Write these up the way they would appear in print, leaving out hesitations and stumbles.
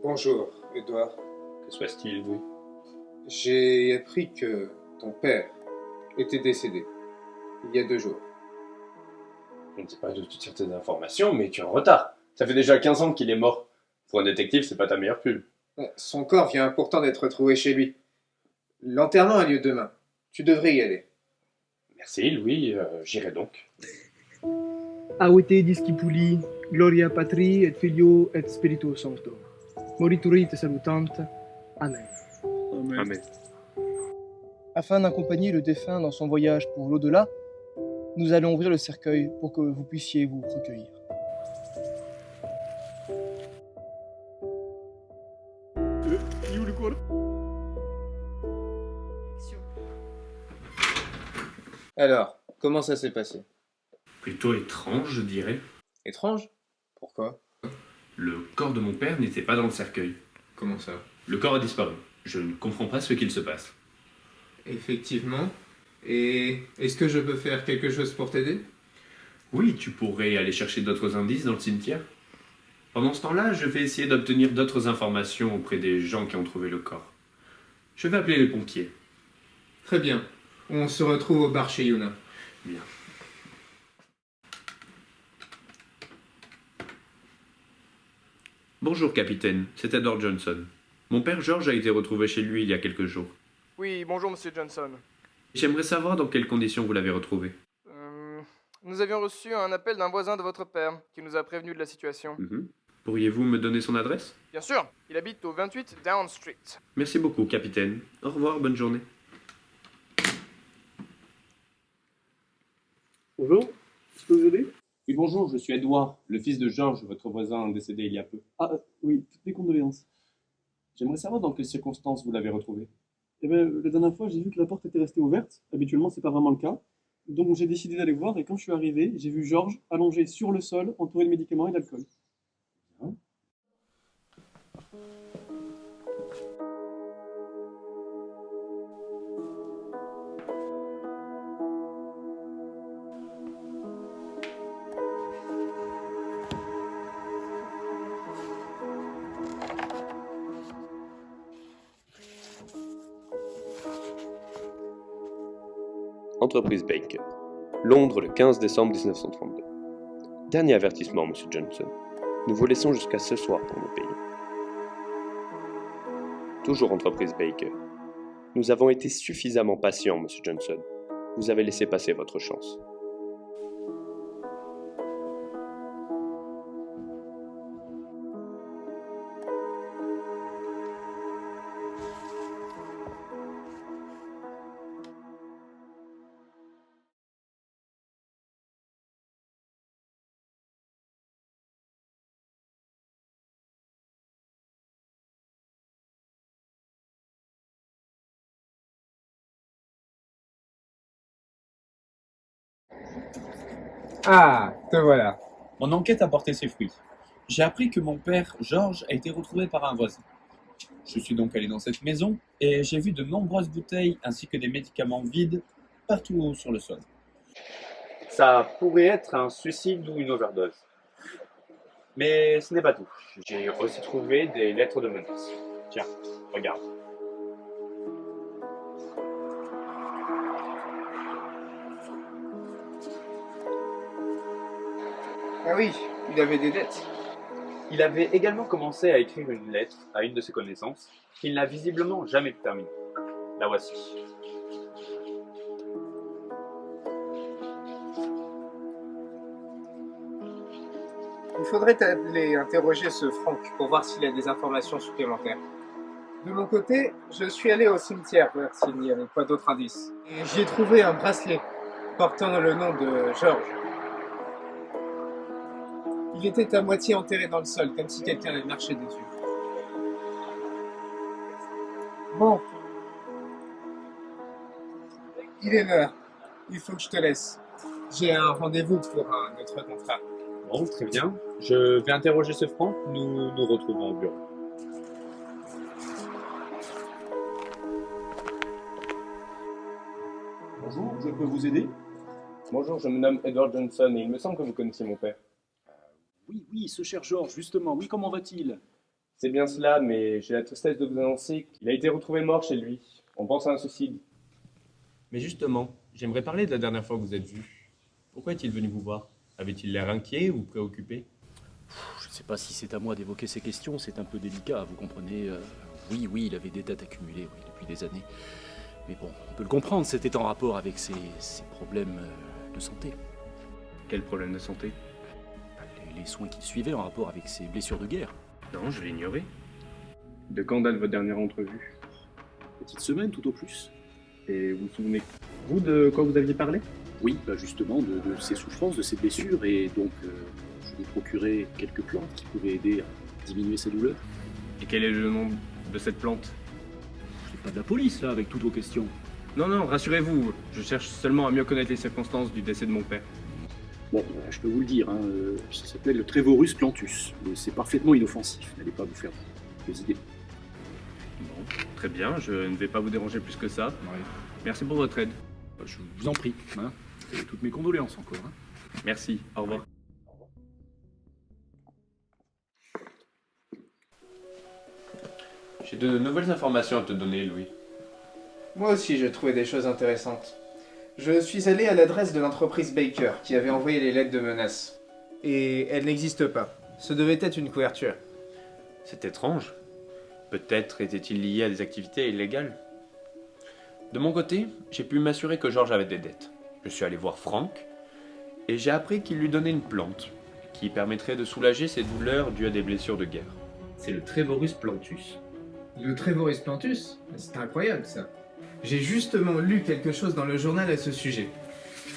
Bonjour, Edouard. Que se passe-t-il, Louis? J'ai appris que ton père était décédé il y a 2 jours. Je ne sais pas de toutes certaines informations, mais tu es en retard. Ça fait déjà 15 ans qu'il est mort. Pour un détective, c'est pas ta meilleure pub. Son corps vient pourtant d'être retrouvé chez lui. L'enterrement a lieu demain. Tu devrais y aller. Merci, Louis, j'irai donc. Aute discipuli, gloria Patri et Filio et Spiritus Sancto. Morituri te salutant. Amen. Amen. Afin d'accompagner le défunt dans son voyage pour l'au-delà, nous allons ouvrir le cercueil pour que vous puissiez vous recueillir. Alors, comment ça s'est passé? Plutôt étrange, je dirais. Étrange? Pourquoi? Le corps de mon père n'était pas dans le cercueil. Comment ça? Le corps a disparu. Je ne comprends pas ce qu'il se passe. Effectivement. Et est-ce que je peux faire quelque chose pour t'aider? Oui, tu pourrais aller chercher d'autres indices dans le cimetière. Pendant ce temps-là, je vais essayer d'obtenir d'autres informations auprès des gens qui ont trouvé le corps. Je vais appeler les pompiers. Très bien. On se retrouve au bar chez Yuna. Bien. Bonjour, capitaine. C'est Edward Johnson. Mon père George a été retrouvé chez lui il y a quelques jours. Oui, bonjour Monsieur Johnson. J'aimerais savoir dans quelles conditions vous l'avez retrouvé. Nous avions reçu un appel d'un voisin de votre père qui nous a prévenu de la situation. Pourriez-vous me donner son adresse? Bien sûr, il habite au 28 Down Street. Merci beaucoup, capitaine. Au revoir, bonne journée. Bonjour, je peux vous aider? Oui, bonjour, je suis Edouard, le fils de Georges, votre voisin décédé il y a peu. Ah, oui, toutes mes condoléances. J'aimerais savoir dans quelles circonstances vous l'avez retrouvé. Eh bien, la dernière fois, j'ai vu que la porte était restée ouverte. Habituellement, c'est pas vraiment le cas. Donc, j'ai décidé d'aller voir et quand je suis arrivé, j'ai vu Georges allongé sur le sol, entouré de médicaments et d'alcool. Entreprise Baker. Londres, le 15 décembre 1932. Dernier avertissement, Monsieur Johnson. Nous vous laissons jusqu'à ce soir pour nous payer. Toujours Entreprise Baker. Nous avons été suffisamment patients, Monsieur Johnson. Vous avez laissé passer votre chance. Ah, te voilà. Mon enquête a porté ses fruits. J'ai appris que mon père, Georges, a été retrouvé par un voisin. Je suis donc allé dans cette maison et j'ai vu de nombreuses bouteilles ainsi que des médicaments vides partout sur le sol. Ça pourrait être un suicide ou une overdose. Mais ce n'est pas tout. J'ai aussi trouvé des lettres de menace. Tiens, regarde. Ah oui, il avait des dettes. Il avait également commencé à écrire une lettre à une de ses connaissances qu'il n'a visiblement jamais pu terminer. La voici. Il faudrait aller interroger ce Franck pour voir s'il a des informations supplémentaires. De mon côté, je suis allé au cimetière voir s'il n'y avait pas d'autres indices. Et j'y ai trouvé un bracelet portant le nom de Georges. Il était à moitié enterré dans le sol, comme si quelqu'un avait marché dessus. Bon. Il est l'heure. Il faut que je te laisse. J'ai un rendez-vous pour un autre contrat. Bon, très bien. Je vais interroger ce Franck. Nous nous retrouvons au bureau. Bonjour, je peux vous aider? Bonjour, je me nomme Edward Johnson et il me semble que vous connaissez mon père. Oui, ce cher Georges, justement. Oui, comment va-t-il? C'est bien cela, mais j'ai la tristesse de vous annoncer qu'il a été retrouvé mort chez lui. On pense à un suicide. Mais justement, j'aimerais parler de la dernière fois que vous êtes vus. Pourquoi est-il venu vous voir? Avait-il l'air inquiet ou préoccupé? Je ne sais pas si c'est à moi d'évoquer ces questions, c'est un peu délicat, vous comprenez. Oui, il avait des dettes accumulées depuis des années. Mais bon, on peut le comprendre, c'était en rapport avec ses problèmes de santé. Quel problème de santé? Les soins qu'il suivait en rapport avec ses blessures de guerre. Non, je l'ignorais. De quand date votre dernière entrevue? Petite semaine tout au plus. Et vous vous souvenez, vous, de quoi vous aviez parlé? Oui, justement, de ses souffrances, de ses blessures, et donc je lui ai procuré quelques plantes qui pouvaient aider à diminuer sa douleur. Et quel est le nom de cette plante? C'est pas de la police, là, avec toutes vos questions. Non, rassurez-vous, je cherche seulement à mieux connaître les circonstances du décès de mon père. Bon, je peux vous le dire, ça s'appelle le Trevorus plantus. C'est parfaitement inoffensif, n'allez pas vous faire des idées. Bon, très bien, je ne vais pas vous déranger plus que ça. Merci pour votre aide. Je vous en prie, hein. Et toutes mes condoléances encore. Hein. Merci, au revoir. J'ai de nouvelles informations à te donner, Louis. Moi aussi, j'ai trouvé des choses intéressantes. Je suis allé à l'adresse de l'entreprise Baker qui avait envoyé les lettres de menace. Et elle n'existe pas. Ce devait être une couverture. C'est étrange. Peut-être était-il lié à des activités illégales. De mon côté, j'ai pu m'assurer que Georges avait des dettes. Je suis allé voir Frank et j'ai appris qu'il lui donnait une plante qui permettrait de soulager ses douleurs dues à des blessures de guerre. C'est le Trevorus plantus. Le Trevorus plantus? C'est incroyable ça. J'ai justement lu quelque chose dans le journal à ce sujet.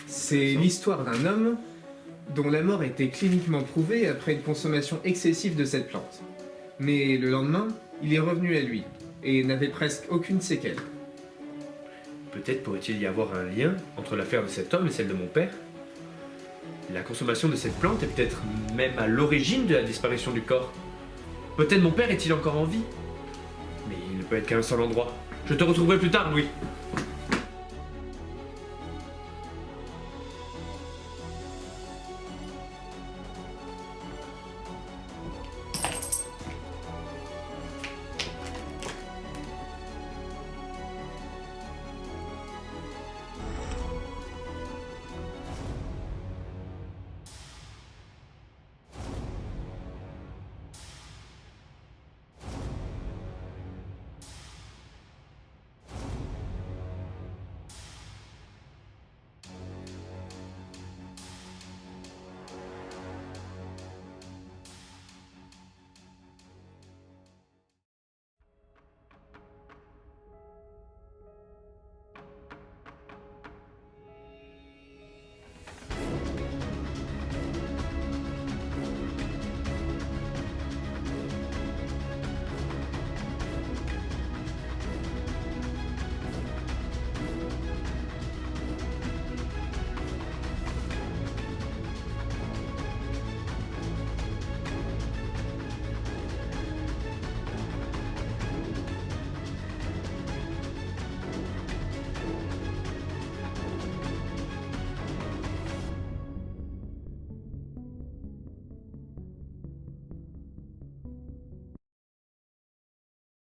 C'est l'histoire d'un homme dont la mort était cliniquement prouvée après une consommation excessive de cette plante. Mais le lendemain, il est revenu à lui et n'avait presque aucune séquelle. Peut-être pourrait-il y avoir un lien entre l'affaire de cet homme et celle de mon père. La consommation de cette plante est peut-être même à l'origine de la disparition du corps. Peut-être mon père est-il encore en vie. Mais il ne peut être qu'à un seul endroit. Je te retrouverai plus tard, Louis.